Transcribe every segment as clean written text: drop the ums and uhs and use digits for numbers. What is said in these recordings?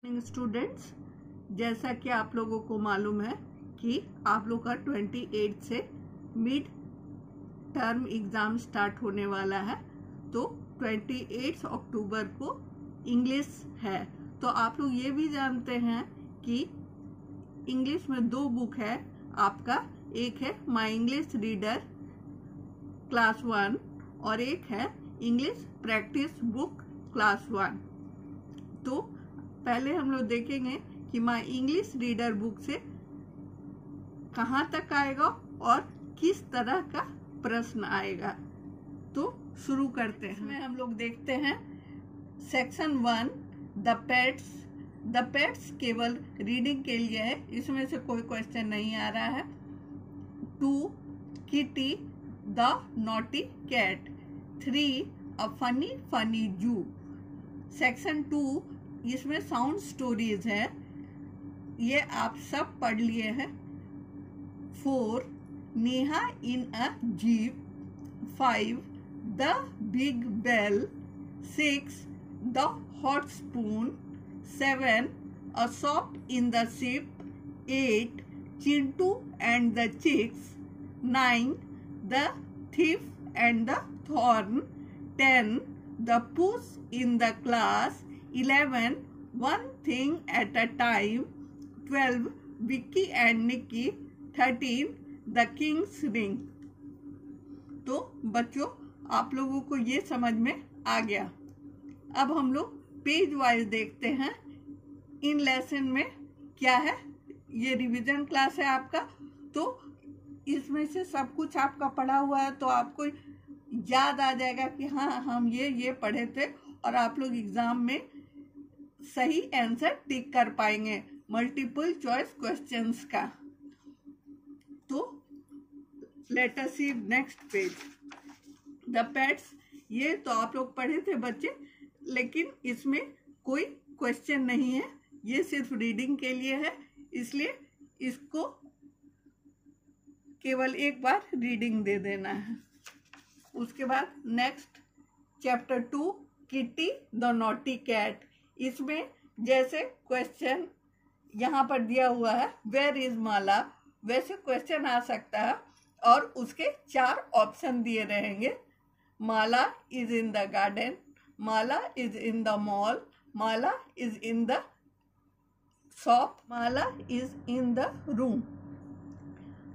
Students, जैसा कि आप लोगों को मालूम है कि आप लोग का 28 से मिड टर्म एग्ज़ाम स्टार्ट होने वाला है। तो 28 अक्टूबर को इंग्लिश है। तो आप लोग ये भी जानते हैं कि इंग्लिश में 2 बुक है आपका। एक है माई इंग्लिश रीडर क्लास 1 और एक है इंग्लिश प्रैक्टिस बुक क्लास 1। तो पहले हम लोग देखेंगे कि माई इंग्लिश रीडर बुक से कहाँ तक आएगा और किस तरह का प्रश्न आएगा। तो शुरू करते हैं। इसमें हम लोग देखते हैं section 1 the pets. The pets केवल रीडिंग के लिए है, इसमें से कोई क्वेश्चन नहीं आ रहा है। 2 Kitty the naughty cat. 3 a funny funny zoo. Section 2 इसमें साउंड स्टोरीज है, ये आप सब पढ़ लिए हैं। 4 Neha in a jeep. 5 the big bell. 6 the hot spoon. 7 a sop in the ship. 8 Chintu and the chicks. 9 the thief and the thorn। 10 the puss in the class। 11 one thing at a time। 12 Vicky and Nicky। 13 the king's ring। तो बच्चों, आप लोगों को ये समझ में आ गया। अब हम लोग पेज वाइज देखते हैं इन लेसन में क्या है। ये रिवीजन क्लास है आपका, तो इसमें से सब कुछ आपका पढ़ा हुआ है, तो आपको याद आ जाएगा कि हाँ हम ये पढ़े थे, और आप लोग एग्जाम में सही आंसर टिक कर पाएंगे मल्टीपल चॉइस क्वेश्चंस का। तो let us see next page. The pets, ये तो आप लोग पढ़े थे बच्चे, लेकिन इसमें कोई क्वेश्चन नहीं है, ये सिर्फ रीडिंग के लिए है, इसलिए इसको केवल एक बार रीडिंग दे देना है। उसके बाद next chapter 2 Kitty the naughty cat. इसमें जैसे क्वेश्चन यहाँ पर दिया हुआ है वेयर इज माला, वैसे क्वेश्चन आ सकता है, और उसके 4 ऑप्शन दिए रहेंगे। Mala is in the garden, Mala is in the mall, Mala is in the shop, Mala is in the room.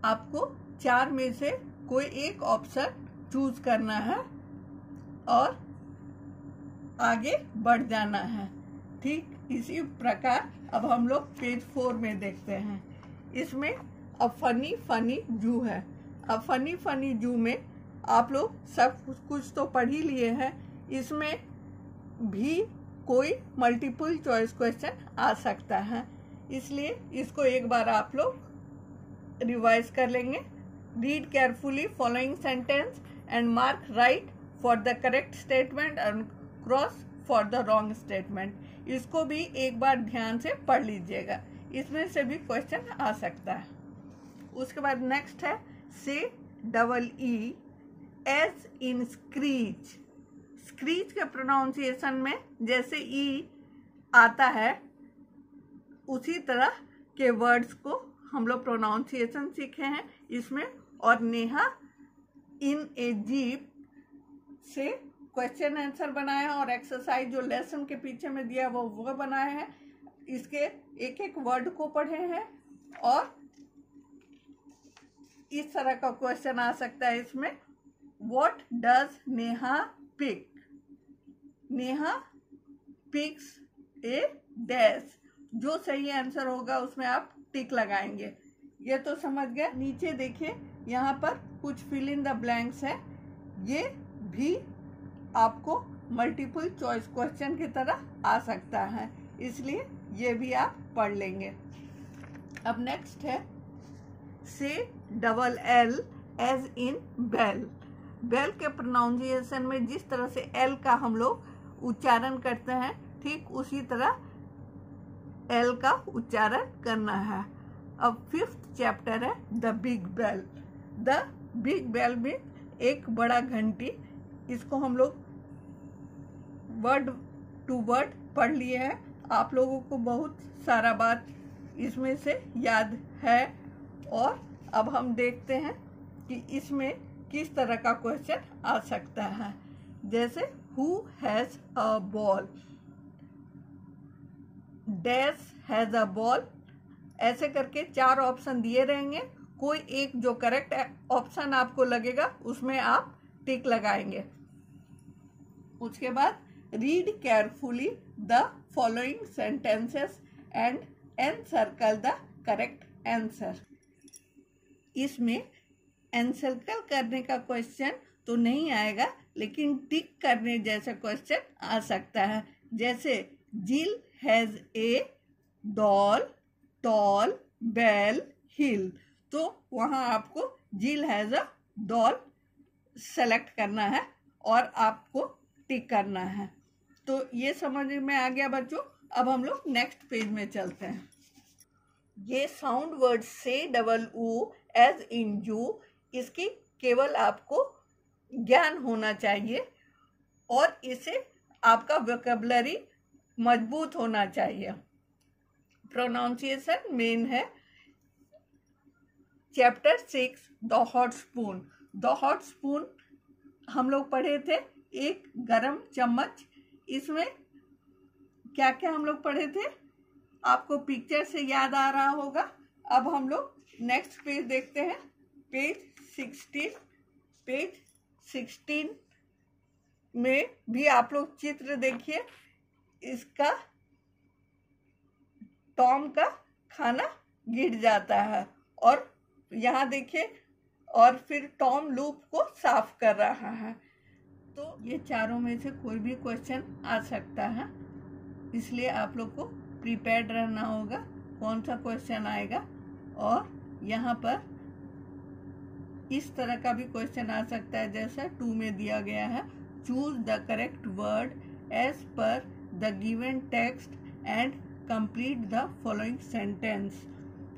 आपको 4 में से कोई एक ऑप्शन चूज करना है और आगे बढ़ जाना है। ठीक इसी प्रकार अब हम लोग पेज 4 में देखते हैं। इसमें अ फनी फनी जू है। अ फनी फनी जू में आप लोग सब कुछ तो पढ़ ही लिए हैं, इसमें भी कोई मल्टीपल चॉइस क्वेश्चन आ सकता है, इसलिए इसको एक बार आप लोग रिवाइज कर लेंगे। Read carefully following sentence and mark right for the correct statement and cross for the wrong statement. इसको भी एक बार ध्यान से पढ़ लीजिएगा, इसमें से भी क्वेश्चन आ सकता है। उसके बाद नेक्स्ट है say double e as in screech. Screech के प्रोनाउंसिएशन में जैसे ई आता है उसी तरह के वर्ड्स को हम लोग प्रोनाउंसिएशन सीखे हैं इसमें। और नेहा इन ए जीप से क्वेश्चन आंसर बनाया, और एक्सरसाइज जो लेसन के पीछे में दिया वो बनाए हैं। इसके एक एक वर्ड को पढ़े हैं, और इस तरह का क्वेश्चन आ सकता है इसमें। What does Neha pick? Neha picks a dash. जो सही आंसर होगा उसमें आप टिक लगाएंगे। ये तो समझ गए। नीचे देखिए, यहाँ पर कुछ फिल इन द ब्लैंक्स है, ये भी आपको मल्टीपल चॉइस क्वेश्चन की तरह आ सकता है, इसलिए ये भी आप पढ़ लेंगे। अब नेक्स्ट है say double l as in bell. Bell के प्रोनाउंसिएशन में जिस तरह से एल का हम लोग उच्चारण करते हैं, ठीक उसी तरह एल का उच्चारण करना है। अब 5th चैप्टर है the big bell. The big bell में एक बड़ा घंटी, इसको हम लोग वर्ड टू वर्ड पढ़ लिए हैं। आप लोगों को बहुत सारा बात इसमें से याद है। और अब हम देखते हैं कि इसमें किस तरह का क्वेश्चन आ सकता है। जैसे who has a ball, dash has a ball, ऐसे करके 4 ऑप्शन दिए रहेंगे। कोई एक जो करेक्ट ऑप्शन आपको लगेगा उसमें आप टिक लगाएंगे। उसके बाद read carefully the following sentences and encircle the correct answer. इसमें एनसर्कल करने का क्वेश्चन तो नहीं आएगा, लेकिन टिक करने जैसा क्वेश्चन आ सकता है। जैसे Jill has a doll tall bell hill, तो वहाँ आपको जिल हैज अ डॉल सेलेक्ट करना है और आपको टिक करना है। तो ये समझ में आ गया बच्चों। अब हम लोग नेक्स्ट पेज में चलते हैं। ये साउंड वर्ड से डबल ऊ एज इन यू, इसकी केवल आपको ज्ञान होना चाहिए और इससे आपका वोकैबुलरी मजबूत होना चाहिए। प्रोनाउंसिएशन मेन है। Chapter 6 the hot spoon. The hot spoon हम लोग पढ़े थे, एक गरम चम्मच। इसमें क्या क्या हम लोग पढ़े थे आपको पिक्चर से याद आ रहा होगा। अब हम लोग नेक्स्ट पेज देखते हैं, पेज 16। पेज 16 में भी आप लोग चित्र देखिए। इसका टॉम का खाना गिर जाता है और यहाँ देखिए, और फिर टॉम लूप को साफ कर रहा है। तो ये चारों में से कोई भी क्वेश्चन आ सकता है, इसलिए आप लोग को प्रिपेयर्ड रहना होगा कौन सा क्वेश्चन आएगा। और यहाँ पर इस तरह का भी क्वेश्चन आ सकता है जैसा 2 में दिया गया है, choose the correct word as per the given text and complete the following sentence.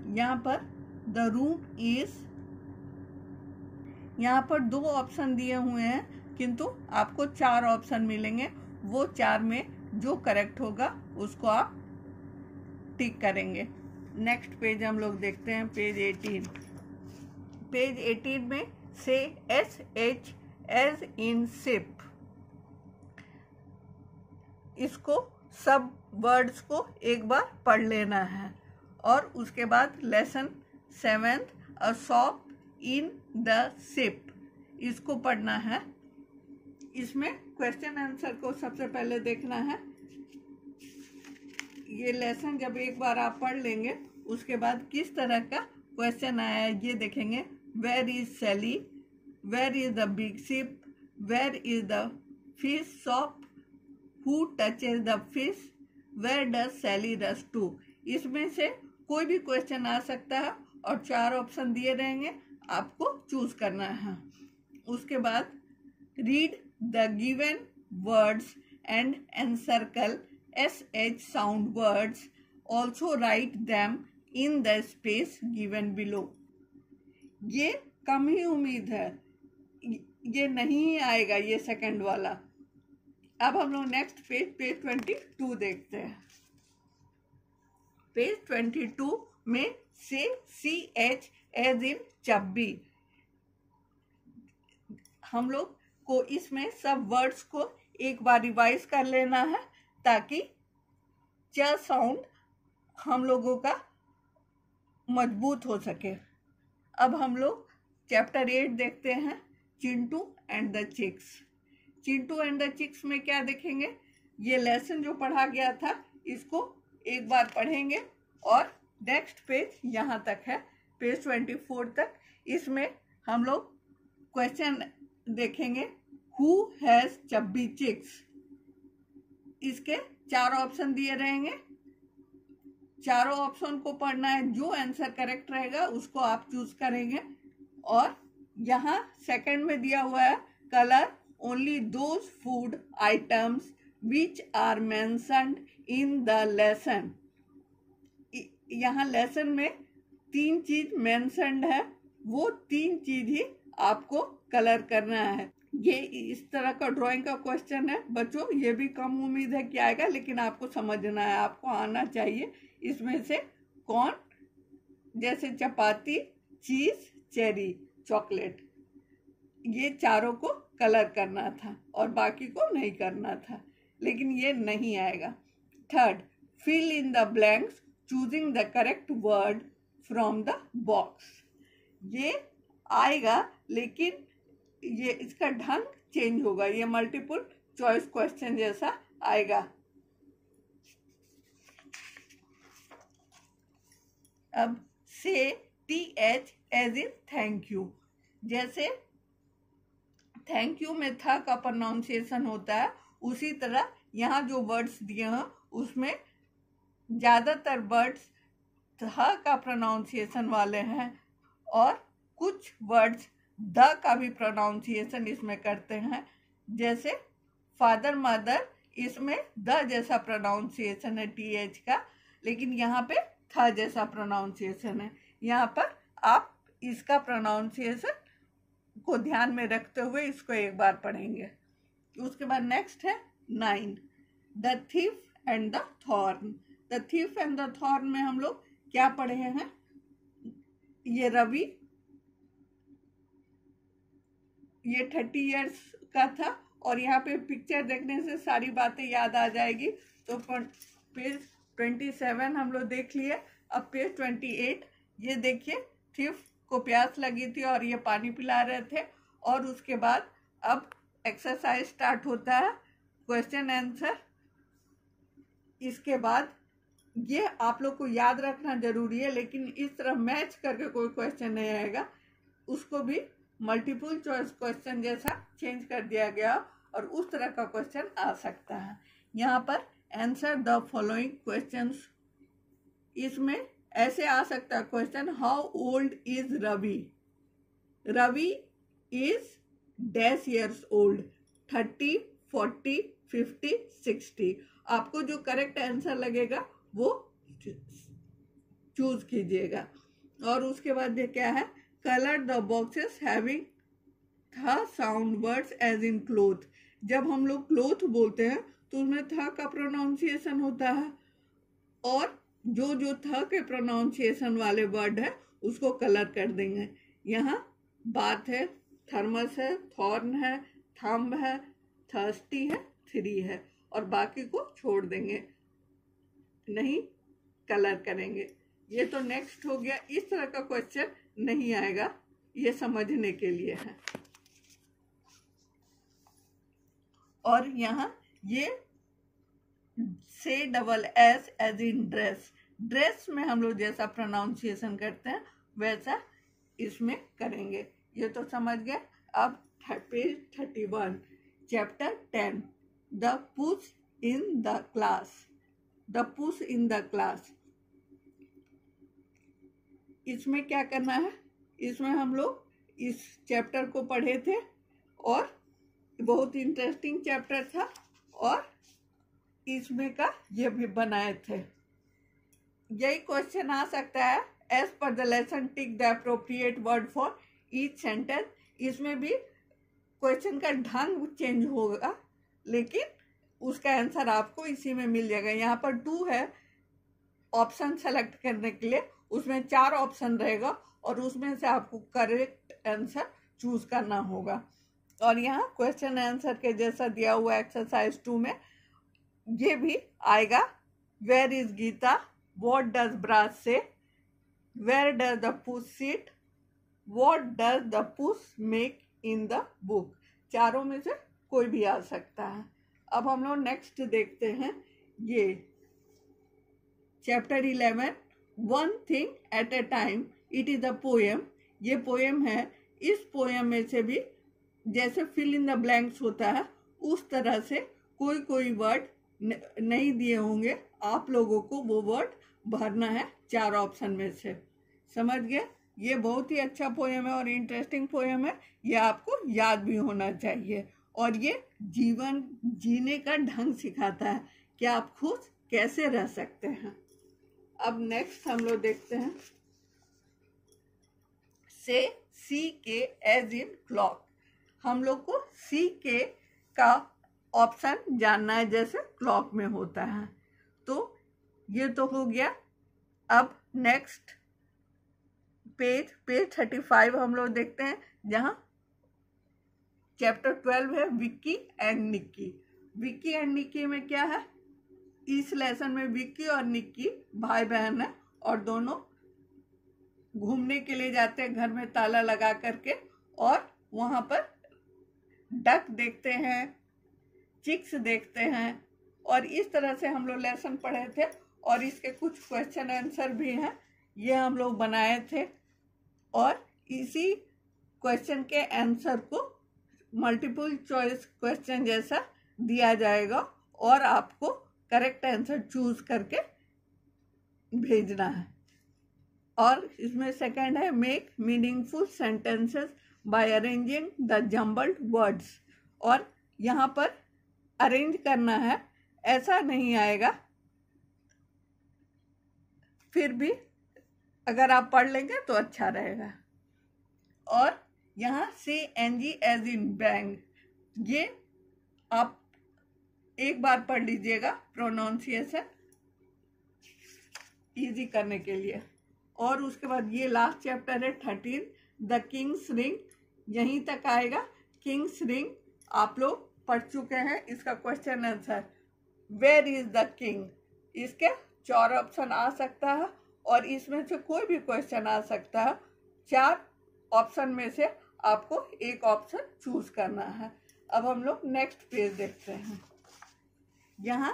यहाँ पर द रूम इज, यहाँ पर 2 ऑप्शन दिए हुए हैं, किंतु आपको 4 ऑप्शन मिलेंगे। वो 4 में जो करेक्ट होगा उसको आप टिक करेंगे। नेक्स्ट पेज हम लोग देखते हैं, पेज 18। पेज 18 में से SH एज इन शिप, इसको सब वर्ड्स को एक बार पढ़ लेना है। और उसके बाद lesson 7 a shop in the ship, इसको पढ़ना है। इसमें क्वेश्चन आंसर को सबसे पहले देखना है। ये लेसन जब एक बार आप पढ़ लेंगे उसके बाद किस तरह का क्वेश्चन आया है ये देखेंगे। Where is Sally, where is the big ship, where is the fish shop, who touches the fish, where does Sally rush to. इसमें से कोई भी क्वेश्चन आ सकता है और 4 ऑप्शन दिए रहेंगे, आपको चूज करना है। उसके बाद read the given words and encircle SH sound words, also right them in the space given below. ये कम ही उम्मीद है, ये नहीं आएगा ये सेकंड वाला। अब हम लोग नेक्स्ट पेज 22 देखते हैं। पेज 22 में से CH एज इन चब्बी, हम लोग को इसमें सब वर्ड्स को एक बार रिवाइज कर लेना है ताकि च साउंड हम लोगों का मजबूत हो सके। अब हम लोग चैप्टर 8 देखते हैं, Chintu and the chicks. Chintu and the chicks में क्या देखेंगे, ये लेसन जो पढ़ा गया था इसको एक बार पढ़ेंगे और नेक्स्ट पेज यहाँ तक है, पेज 24 तक। इसमें हम लोग क्वेश्चन देखेंगे, हु हैज चब्बी चिक्स। इसके 4 ऑप्शन दिए रहेंगे, चारों ऑप्शन को पढ़ना है, जो आंसर करेक्ट रहेगा उसको आप चूज करेंगे। और यहाँ सेकंड में दिया हुआ है, colour only those food items which are mentioned in the lesson. यहाँ लेसन में 3 चीज मेंशन्ड है, वो 3 चीज ही आपको कलर करना है। ये इस तरह का ड्राइंग का क्वेश्चन है बच्चों, ये भी कम उम्मीद है कि आएगा, लेकिन आपको समझना है, आपको आना चाहिए। इसमें से कौन, जैसे चपाती, चीज, चेरी, चॉकलेट, ये चारों को कलर करना था और बाकी को नहीं करना था, लेकिन ये नहीं आएगा। Third, fill in the blanks choosing the correct word from the box. ये आएगा, लेकिन ये इसका ढंग चेंज होगा, ये मल्टीपल चॉइस क्वेश्चन जैसा आएगा। अब say TH as in thank you, जैसे थैंक यू में था का प्रोनाउंसिएशन होता है, उसी तरह यहाँ जो वर्ड्स दिए हैं उसमें ज़्यादातर वर्ड्स था का प्रोनाउंसिएशन वाले हैं और कुछ वर्ड्स द का भी प्रोनाउंसिएशन इसमें करते हैं। जैसे फादर मदर, इसमें द जैसा प्रोनाउंसिएशन है TH का, लेकिन यहाँ पे था जैसा प्रोनाउंसिएशन है। यहाँ पर आप इसका प्रोनाउंसिएशन को ध्यान में रखते हुए इसको एक बार पढ़ेंगे। उसके बाद नेक्स्ट है 9, the thief and the thorn. The thief and the thorn में हम लोग क्या पढ़े हैं? ये रवि, ये 30 इयर्स का था, और यहाँ पे पिक्चर देखने से सारी बातें याद आ जाएगी। तो पेज 27 हम लोग देख लिए। अब पेज 28, ये देखिए, थीफ को प्यास लगी थी और ये पानी पिला रहे थे, और उसके बाद अब एक्सरसाइज स्टार्ट होता है, क्वेश्चन आंसर। इसके बाद ये आप लोग को याद रखना जरूरी है, लेकिन इस तरह मैच करके कोई क्वेश्चन नहीं आएगा, उसको भी मल्टीपल चॉइस क्वेश्चन जैसा चेंज कर दिया गया और उस तरह का क्वेश्चन आ सकता है। यहाँ पर आंसर द फॉलोइंग क्वेश्चंस, इसमें ऐसे आ सकता है question, how old is Ravi? Ravi is dash years old, 30, 40, 50, 60। आपको जो करेक्ट आंसर लगेगा वो चूज कीजिएगा। और उसके बाद ये क्या है, colour the boxes having th sound words as in cloth. जब हम लोग क्लोथ बोलते हैं तो उसमें था का प्रोनाउंसिएशन होता है, और जो जो था के प्रोनाउंसिएशन वाले वर्ड है उसको कलर कर देंगे। यहाँ बात है, थर्मस है, थॉर्न है, थंब है, थर्स्टी है, थ्री है, और बाकी को छोड़ देंगे, नहीं कलर करेंगे। ये तो नेक्स्ट हो गया। इस तरह का क्वेश्चन नहीं आएगा, ये समझने के लिए है। और यहाँ ये say double s as in dress, dress में हम लोग जैसा प्रोनाउंसिएशन करते हैं वैसा इसमें करेंगे। ये तो समझ गए। अब page 31, chapter 10, the push in the class. The push in the class, इसमें क्या करना है? इसमें हम लोग इस चैप्टर को पढ़े थे और बहुत इंटरेस्टिंग चैप्टर था, और इसमें का ये भी बनाए थे। यही क्वेश्चन आ सकता है, as per the lesson tick the appropriate word for each sentence. इसमें भी क्वेश्चन का ढंग चेंज होगा, लेकिन उसका आंसर आपको इसी में मिल जाएगा। यहाँ पर 2 है ऑप्शन सेलेक्ट करने के लिए, उसमें 4 ऑप्शन रहेगा और उसमें से आपको करेक्ट आंसर चूज करना होगा। और यहाँ क्वेश्चन आंसर के जैसा दिया हुआ एक्सरसाइज 2 में ये भी आएगा, where is Gita, what does brass say, where does the push sit, what does the push make in the book. चारों में से कोई भी आ सकता है। अब हम लोग नेक्स्ट देखते हैं, ये chapter 11, one thing at A time, it is a poem. ये पोएम है। इस पोएम में से भी जैसे फिल इन द ब्लैंक्स होता है उस तरह से कोई कोई वर्ड नहीं दिए होंगे, आप लोगों को वो वर्ड भरना है 4 ऑप्शन में से। समझ गए? ये बहुत ही अच्छा पोएम है और इंटरेस्टिंग पोएम है, ये आपको याद भी होना चाहिए, और ये जीवन जीने का ढंग सिखाता है कि आप खुश कैसे रह सकते हैं। अब नेक्स्ट हम लोग देखते हैं, से CK एज इन क्लॉक। हम लोग को CK का ऑप्शन जानना है जैसे क्लॉक में होता है। तो ये तो हो गया। अब नेक्स्ट पेज 35 हम लोग देखते हैं, जहाँ चैप्टर 12 है विक्की एंड निक्की। विक्की एंड निक्की में क्या है, इस लेसन में विक्की और निक्की भाई बहन है और दोनों घूमने के लिए जाते हैं घर में ताला लगा करके, और वहां पर डक देखते हैं, चिक्स देखते हैं, और इस तरह से हम लोग लेसन पढ़े थे। और इसके कुछ क्वेश्चन आंसर भी हैं, ये हम लोग बनाए थे, और इसी क्वेश्चन के आंसर को मल्टीपल चॉइस क्वेश्चन जैसा दिया जाएगा और आपको करेक्ट आंसर चूज करके भेजना है। और इसमें सेकंड है make meaningful sentences bye arranging the jumbled words. और यहाँ पर अरेंज करना है, ऐसा नहीं आएगा, फिर भी अगर आप पढ़ लेंगे तो अच्छा रहेगा। और यहाँ CNG एज इन बैंग, ये आप एक बार पढ़ लीजिएगा प्रोनाउंसिएशन इजी करने के लिए। और उसके बाद ये लास्ट चैप्टर है 13 द किंग्स रिंग, यहीं तक आएगा। किंग्स रिंग आप लोग पढ़ चुके हैं, इसका question answer where is the king, इसके 4 ऑप्शन आ सकता है और इसमें से कोई भी क्वेश्चन आ सकता है। 4 ऑप्शन में से आपको एक ऑप्शन चूज करना है। अब हम लोग नेक्स्ट पेज देखते हैं। यहाँ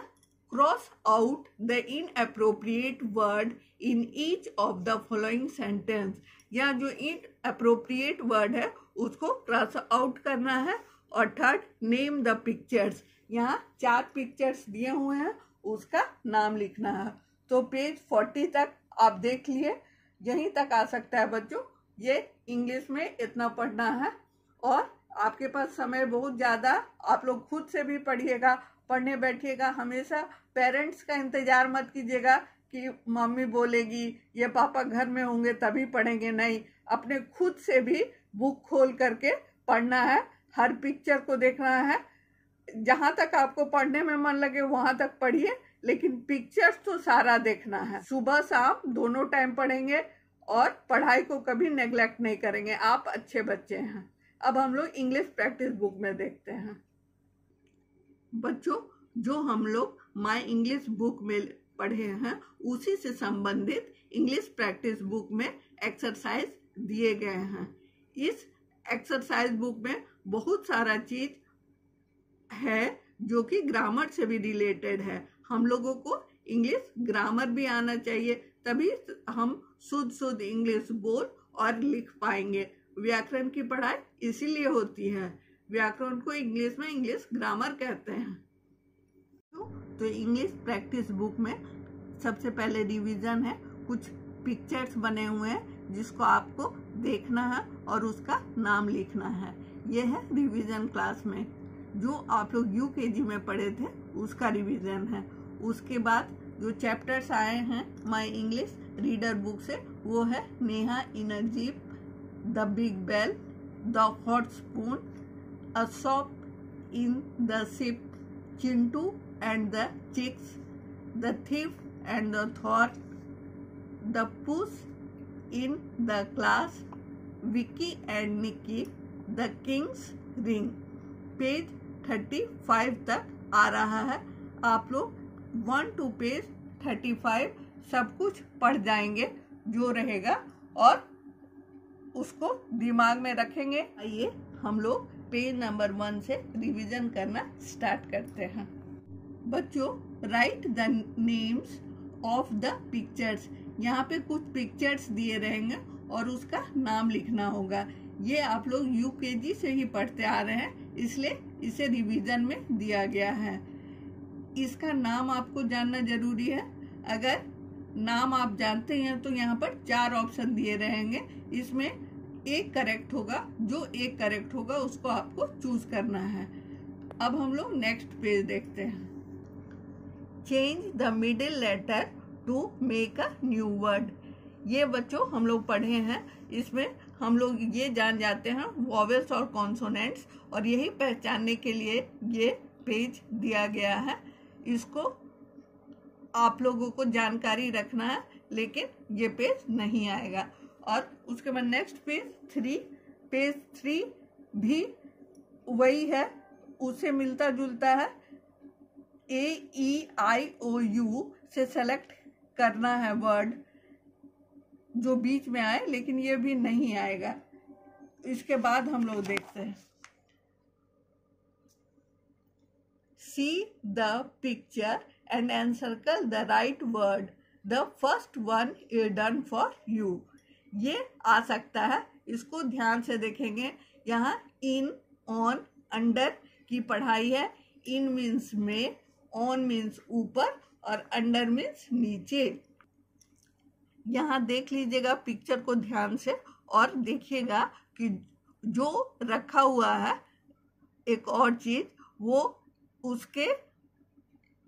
cross out the inappropriate word in each of the following sentence. यहाँ जो इनअप्रोप्रिएट वर्ड है उसको क्रॉस आउट करना है। और थर्ड नेम द पिक्चर्स, यहाँ 4 पिक्चर्स दिए हुए हैं, उसका नाम लिखना है। तो पेज 40 तक आप देख लिए, यहीं तक आ सकता है बच्चों। ये इंग्लिश में इतना पढ़ना है और आपके पास समय बहुत ज़्यादा, आप लोग खुद से भी पढ़िएगा, पढ़ने बैठिएगा। हमेशा पेरेंट्स का इंतज़ार मत कीजिएगा कि मम्मी बोलेगी ये पापा घर में होंगे तभी पढ़ेंगे, नहीं, अपने खुद से भी बुक खोल करके पढ़ना है। हर पिक्चर को देखना है, जहाँ तक आपको पढ़ने में मन लगे वहाँ तक पढ़िए, लेकिन पिक्चर्स तो सारा देखना है। सुबह शाम दोनों टाइम पढ़ेंगे और पढ़ाई को कभी नेग्लेक्ट नहीं करेंगे। आप अच्छे बच्चे हैं। अब हम लोग इंग्लिश प्रैक्टिस बुक में देखते हैं। बच्चों, जो हम लोग माय इंग्लिश बुक में पढ़े हैं उसी से संबंधित इंग्लिश प्रैक्टिस बुक में एक्सरसाइज दिए गए हैं। इस एक्सरसाइज बुक में बहुत सारा चीज है जो कि ग्रामर से भी रिलेटेड है। हम लोगों को इंग्लिश ग्रामर भी आना चाहिए, तभी हम शुद्ध इंग्लिश बोल और लिख पाएंगे। व्याकरण की पढ़ाई इसीलिए होती है, व्याकरण को इंग्लिश में इंग्लिश ग्रामर कहते हैं। तो इंग्लिश प्रैक्टिस बुक में सबसे पहले रिवीजन है। कुछ पिक्चर्स बने हुए हैं जिसको आपको देखना है और उसका नाम लिखना है। यह है रिवीजन क्लास में, जो आप लोग UKG में पढ़े थे उसका रिवीजन है। उसके बाद जो चैप्टर्स आए हैं माय इंग्लिश रीडर बुक से, वो है नेहा इनरजीत, the big bell, the hot spoon, a shop in the ship, Chintu and the chicks, the thief and the thought, the push in the class, Vicky and Nikki, the king's ring. Page 35 तक आ रहा है। आप लोग 1 to page 35 सब कुछ पढ़ जाएंगे जो रहेगा और उसको दिमाग में रखेंगे। आइए हम लोग पेज नंबर 1 से रिवीजन करना स्टार्ट करते हैं। बच्चों, right the names of the pictures. यहाँ पे कुछ पिक्चर्स दिए रहेंगे और उसका नाम लिखना होगा। ये आप लोग UKG से ही पढ़ते आ रहे हैं, इसलिए इसे रिवीजन में दिया गया है। इसका नाम आपको जानना जरूरी है। अगर नाम आप जानते हैं तो यहाँ पर 4 ऑप्शन दिए रहेंगे, इसमें एक करेक्ट होगा। जो एक करेक्ट होगा उसको आपको चूज करना है। अब हम लोग नेक्स्ट पेज देखते हैं। Change the middle letter to make a new word. ये बच्चों हम लोग पढ़े हैं, इसमें हम लोग ये जान जाते हैं वॉवेल्स और कॉन्सोनेंट्स, और यही पहचानने के लिए ये पेज दिया गया है। इसको आप लोगों को जानकारी रखना है, लेकिन ये पेज नहीं आएगा। और उसके बाद नेक्स्ट पेज 3 भी वही है, उससे मिलता जुलता है। AEIOU से सेलेक्ट करना है वर्ड जो बीच में आए, लेकिन ये भी नहीं आएगा। इसके बाद हम लोग देखते हैं See the picture and encircle the right word. The first one is done for you. ये आ सकता है, इसको ध्यान से देखेंगे। यहाँ इन, ऑन, अंडर की पढ़ाई है। इन मीन्स में, ऑन मीन्स ऊपर, और अंडर मीन्स नीचे। यहाँ देख लीजिएगा पिक्चर को ध्यान से, और देखिएगा कि जो रखा हुआ है एक और चीज, वो उसके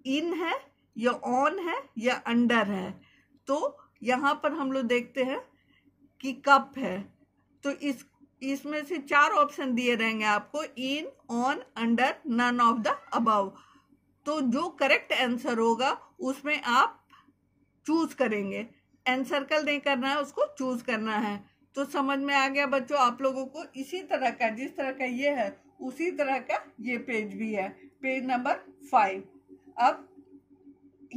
इन है या ऑन है या अंडर है। तो यहाँ पर हम लोग देखते हैं कि कप है, तो इसमें से 4 ऑप्शन दिए रहेंगे आपको, in, on, under, none of the above. तो जो करेक्ट आंसर होगा उसमें आप चूज करेंगे, एनसर्कल नहीं करना है, उसको चूज करना है। तो समझ में आ गया बच्चों आप लोगों को। इसी तरह का, जिस तरह का ये है उसी तरह का ये पेज भी है, पेज नंबर 5। अब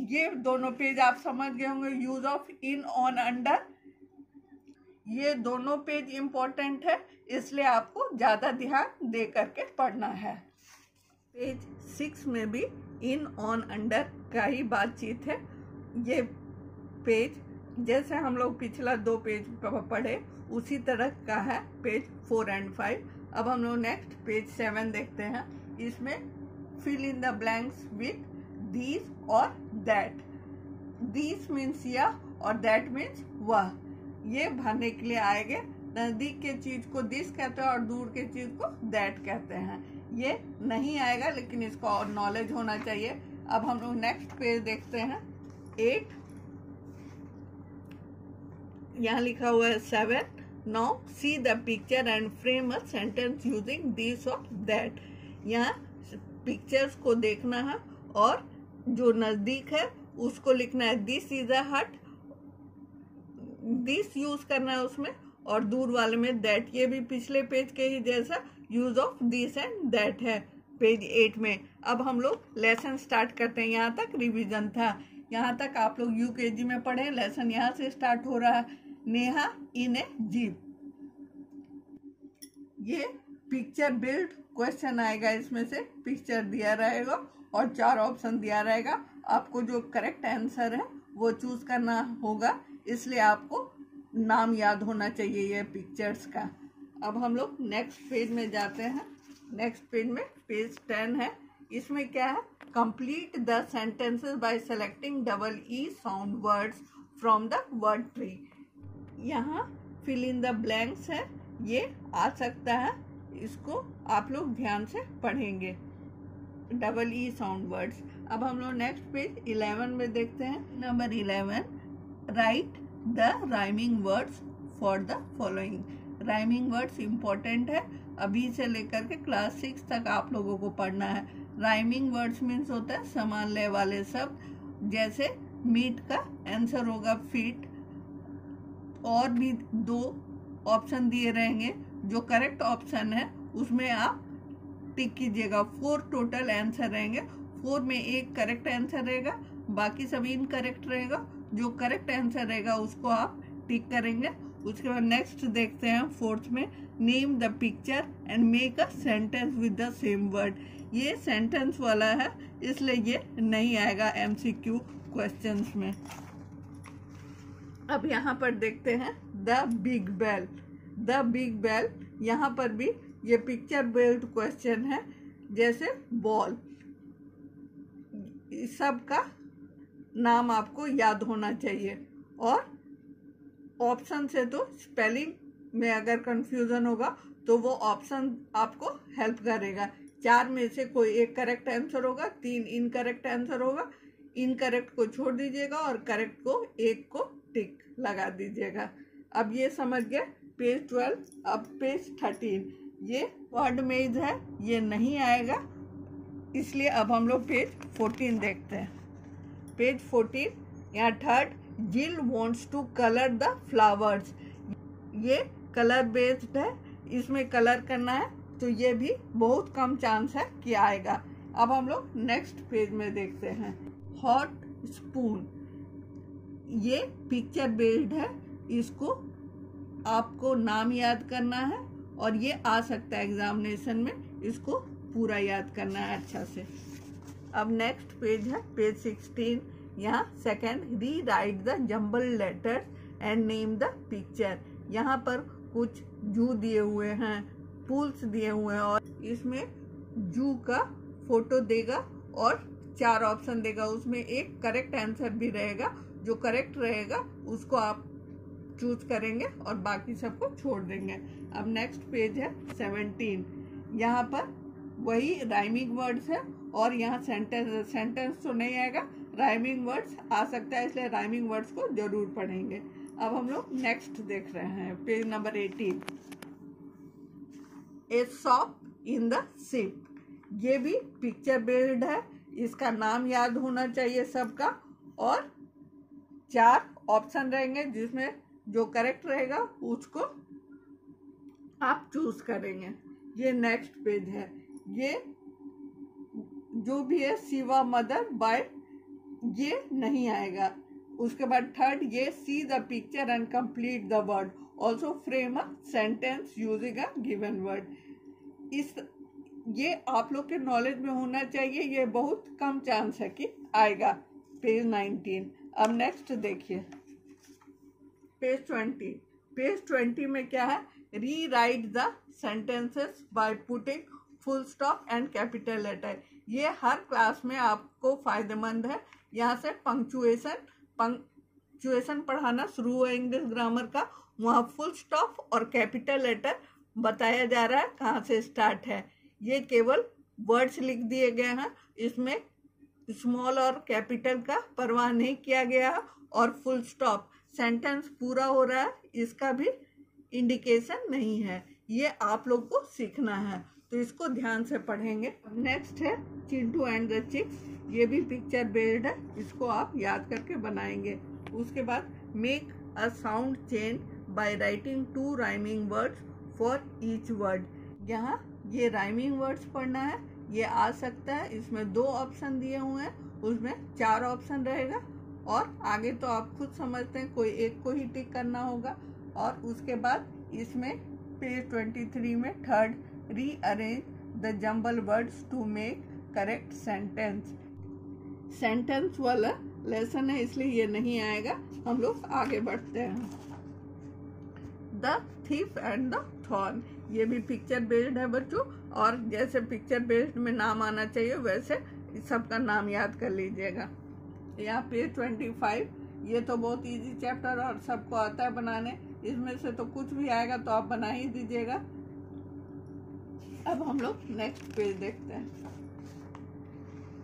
ये दोनों पेज आप समझ गए होंगे, use of in, on, under. ये दोनों पेज इंपॉर्टेंट है, इसलिए आपको ज्यादा ध्यान दे करके पढ़ना है। पेज 6 में भी इन, ऑन, अंडर का ही बातचीत है। ये पेज जैसे हम लोग पिछला 2 पेज पढ़े उसी तरह का है, पेज 4 और 5। अब हम लोग नेक्स्ट पेज 7 देखते हैं। इसमें fill in the blanks with this और दैट। दिस मीन्स यह और दैट मीन्स वह। ये भरने के लिए आएंगे। नजदीक के चीज को दिस कहते हैं और दूर के चीज को दैट कहते हैं। ये नहीं आएगा, लेकिन इसको और नॉलेज होना चाहिए। अब हम लोग नेक्स्ट पेज देखते हैं 8। यहाँ लिखा हुआ है 7। Now see the picture and frame a sentence using this और दैट। यहाँ पिक्चर्स को देखना है और जो नजदीक है उसको लिखना है दिस इज अ हट, दिस यूज करना है उसमें, और दूर वाले में दैट। ये भी पिछले पेज के ही जैसा use of this and that है पेज 8 में। अब हम लोग लेसन स्टार्ट करते हैं। यहाँ तक रिवीजन था, यहाँ तक आप लोग यूकेजी में पढ़े। लेसन यहाँ से स्टार्ट हो रहा है। नेहा इन ए जीप। ये पिक्चर बिल्ड क्वेश्चन आएगा, इसमें से पिक्चर दिया रहेगा और 4 ऑप्शन दिया रहेगा। आपको जो करेक्ट आंसर है वो चूज करना होगा, इसलिए आपको नाम याद होना चाहिए ये पिक्चर्स का। अब हम लोग नेक्स्ट पेज में जाते हैं। नेक्स्ट पेज में पेज 10 है। इसमें क्या है, complete the sentences bye selecting double E sound words from the word tree. यहाँ फिल इन द ब्लैंक्स है, ये आ सकता है, इसको आप लोग ध्यान से पढ़ेंगे, डबल ई साउंड वर्ड्स। अब हम लोग नेक्स्ट पेज 11 में देखते हैं। Number 11, right the rhyming words for the following. Rhyming words important है, अभी से लेकर के क्लास 6 तक आप लोगों को पढ़ना है। राइमिंग वर्ड्स मीन्स होता है समान लय वाले शब्द। जैसे मीट का आंसर होगा फीट, और भी 2 ऑप्शन दिए रहेंगे। जो करेक्ट ऑप्शन है उसमें आप टिक कीजिएगा। 4 टोटल आंसर रहेंगे, 4 में 1 करेक्ट आंसर रहेगा, बाकी सब इनकरेक्ट रहेगा। जो करेक्ट आंसर रहेगा उसको आप टिक करेंगे। उसके बाद नेक्स्ट देखते हैं 4th में, name the picture and make a sentence with the same word. ये सेंटेंस वाला है, इसलिए ये नहीं आएगा MCQ क्वेश्चंस में। अब यहाँ पर देखते हैं the big bell. The big bell, यहाँ पर भी ये पिक्चर बेस्ड क्वेश्चन है। जैसे बॉल, सब का नाम आपको याद होना चाहिए। और ऑप्शन से तो स्पेलिंग में अगर कंफ्यूजन होगा तो वो ऑप्शन आपको हेल्प करेगा। 4 में से कोई एक करेक्ट आंसर होगा, 3 इनकरेक्ट आंसर होगा। इनकरेक्ट को छोड़ दीजिएगा और करेक्ट को 1 को टिक लगा दीजिएगा। अब ये समझ गए पेज 12। अब पेज 13 ये वर्ड मेज है, ये नहीं आएगा, इसलिए अब हम लोग पेज 14 देखते हैं। पेज 14 यहाँ third, Jill wants to colour the flowers. ये कलर बेस्ड है, इसमें कलर करना है, तो ये भी बहुत कम चांस है कि आएगा। अब हम लोग नेक्स्ट पेज में देखते हैं। हॉट स्पून, ये पिक्चर बेस्ड है, इसको आपको नाम याद करना है और ये आ सकता है एग्जामिनेशन में, इसको पूरा याद करना है अच्छा से। अब नेक्स्ट पेज है पेज 16। यहाँ second, rewrite the jumble letters and name the picture. यहाँ पर कुछ जू दिए हुए हैं, पुल्स दिए हुए हैं और इसमें जू का फोटो देगा और 4 ऑप्शन देगा, उसमें एक करेक्ट आंसर भी रहेगा। जो करेक्ट रहेगा उसको आप चूज करेंगे और बाकी सबको छोड़ देंगे। अब नेक्स्ट पेज है 17। यहाँ पर वही राइमिंग वर्ड्स है और यहाँ सेंटेंस तो नहीं आएगा, राइमिंग वर्ड्स आ सकता है, इसलिए राइमिंग वर्ड्स को जरूर पढ़ेंगे। अब हम लोग नेक्स्ट देख रहे हैं page number 18। A shop in the ship, ये भी पिक्चर बेस्ड है, इसका नाम याद होना चाहिए सबका और 4 ऑप्शन रहेंगे, जिसमें जो करेक्ट रहेगा उसको आप चूज करेंगे। ये नेक्स्ट पेज है, ये जो भी है शिवा मदर बाय, ये नहीं आएगा। उसके बाद थर्ड, ये see the picture and complete the word, also frame a sentence using a given word. ये आप लोग के नॉलेज में होना चाहिए, ये बहुत कम चांस है कि आएगा। पेज 19। अब नेक्स्ट देखिए पेज 20। पेज 20 में क्या है, rewrite the sentences by putting full stop and capital letter. ये हर क्लास में आपको फायदेमंद है। यहाँ से पंक्चुएशन पढ़ाना शुरू हुआ इंग्लिश ग्रामर का, वहाँ फुल स्टॉप और कैपिटल लेटर बताया जा रहा है कहाँ से स्टार्ट है। ये केवल वर्ड्स लिख दिए गए हैं, इसमें स्मॉल और कैपिटल का परवाह नहीं किया गया है और फुल स्टॉप सेंटेंस पूरा हो रहा है इसका भी इंडिकेशन नहीं है। ये आप लोग को सीखना है, तो इसको ध्यान से पढ़ेंगे। नेक्स्ट है चिंटू एंड द चिक्स, ये भी पिक्चर बेस्ड है, इसको आप याद करके बनाएंगे। उसके बाद make a sound chain by writing 2 rhyming words for each word. यहाँ ये राइमिंग वर्ड्स पढ़ना है, ये आ सकता है, इसमें 2 ऑप्शन दिए हुए हैं, उसमें 4 ऑप्शन रहेगा और आगे तो आप खुद समझते हैं, कोई एक को ही टिक करना होगा। और उसके बाद इसमें पेज 23 में third, rearrange the jumble words to make correct sentence. Sentence वाला लेसन है इसलिए ये नहीं आएगा। हम लोग आगे बढ़ते हैं। The thief and the thorn, ये भी पिक्चर बेस्ड है बच्चों, और जैसे पिक्चर बेस्ड में नाम आना चाहिए वैसे सबका नाम याद कर लीजिएगा। यहाँ पेज 25, ये तो बहुत इजी चैप्टर और सबको आता है बनाने, इसमें से तो कुछ भी आएगा तो आप बना ही दीजिएगा। अब हम लोग नेक्स्ट पेज देखते हैं।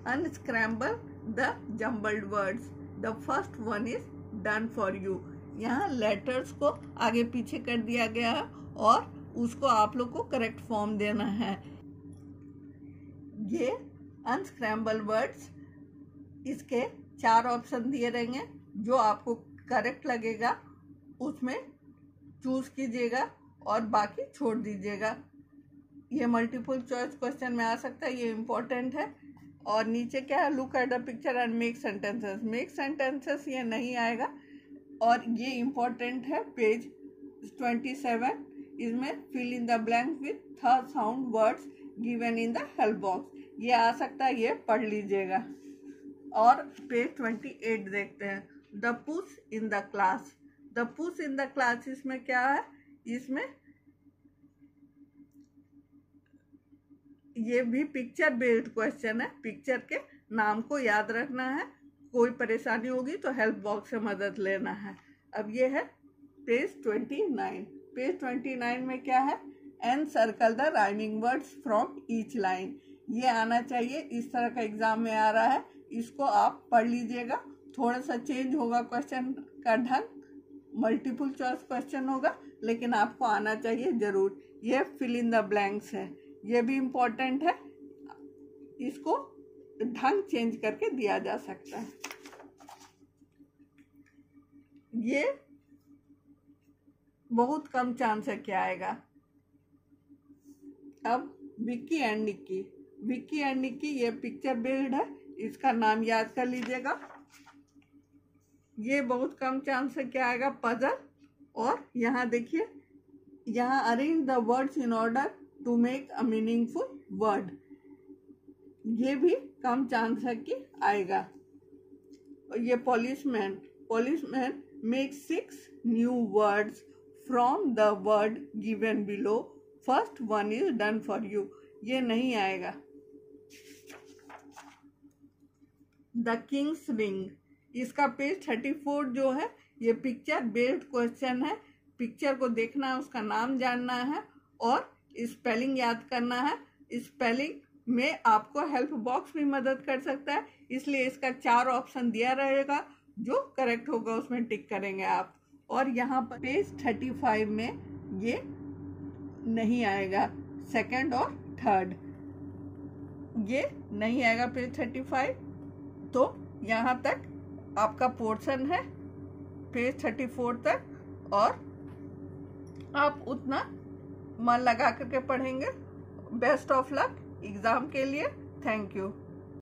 Unscramble the jumbled words, the first one is done for you. यहाँ लेटर्स को आगे पीछे कर दिया गया है और उसको आप लोग को करेक्ट फॉर्म देना है। ये अनस्क्रैम्बल वर्ड्स, इसके 4 ऑप्शन दिए रहेंगे, जो आपको करेक्ट लगेगा उसमें चूज कीजिएगा और बाकी छोड़ दीजिएगा। ये मल्टीपल चॉइस क्वेश्चन में आ सकता है, ये इम्पोर्टेंट है। और नीचे क्या है, look at the picture and make sentences. Make sentences ये नहीं आएगा और ये इम्पोर्टेंट है पेज 27, इसमें fill in the blank with the sound words given in the help box, ये आ सकता है, ये पढ़ लीजिएगा। और पेज 28 देखते हैं। The push in the class, the push in the class, इसमें क्या है, इसमें ये भी पिक्चर बेस्ड क्वेश्चन है, पिक्चर के नाम को याद रखना है, कोई परेशानी होगी तो हेल्प बॉक्स से मदद लेना है। अब ये है पेज 29। पेज 29 में क्या है, and circle the rhyming words from each line, ये आना चाहिए, इस तरह का एग्जाम में आ रहा है, इसको आप पढ़ लीजिएगा। थोड़ा सा चेंज होगा क्वेश्चन का ढंग, मल्टीपल चॉइस क्वेश्चन होगा, लेकिन आपको आना चाहिए जरूर। ये फिल इन द ब्लैंक्स है, ये भी इम्पोर्टेंट है, इसको ढंग चेंज करके दिया जा सकता है। ये बहुत कम चांस है क्या आएगा। अब विक्की एंड निक्की, विक्की एंड निक्की ये पिक्चर बेस्ड है, इसका नाम याद कर लीजिएगा। ये बहुत कम चांस है क्या आएगा, पजल। और यहाँ देखिए, यहाँ arrange the words in order to make a meaningful word, ये भी कम चांस है कि आएगा। और ये policeman, policeman make 6 new words from the word given below, first one is done for you, ये नहीं आएगा। द किंग्स रिंग, इसका पेज 34 जो है ये पिक्चर बेस्ड क्वेश्चन है। पिक्चर को देखना है, उसका नाम जानना है और स्पेलिंग याद करना है। स्पेलिंग में आपको हेल्प बॉक्स भी मदद कर सकता है, इसलिए इसका 4 ऑप्शन दिया रहेगा, जो करेक्ट होगा उसमें टिक करेंगे आप। और यहाँ पर पेज 35 में ये नहीं आएगा, सेकंड और थर्ड ये नहीं आएगा पेज 35। तो यहाँ तक आपका पोर्शन है पेज 34 तक, और आप उतना मन लगा करके पढ़ेंगे। बेस्ट ऑफ लक एग्जाम के लिए। Thank you.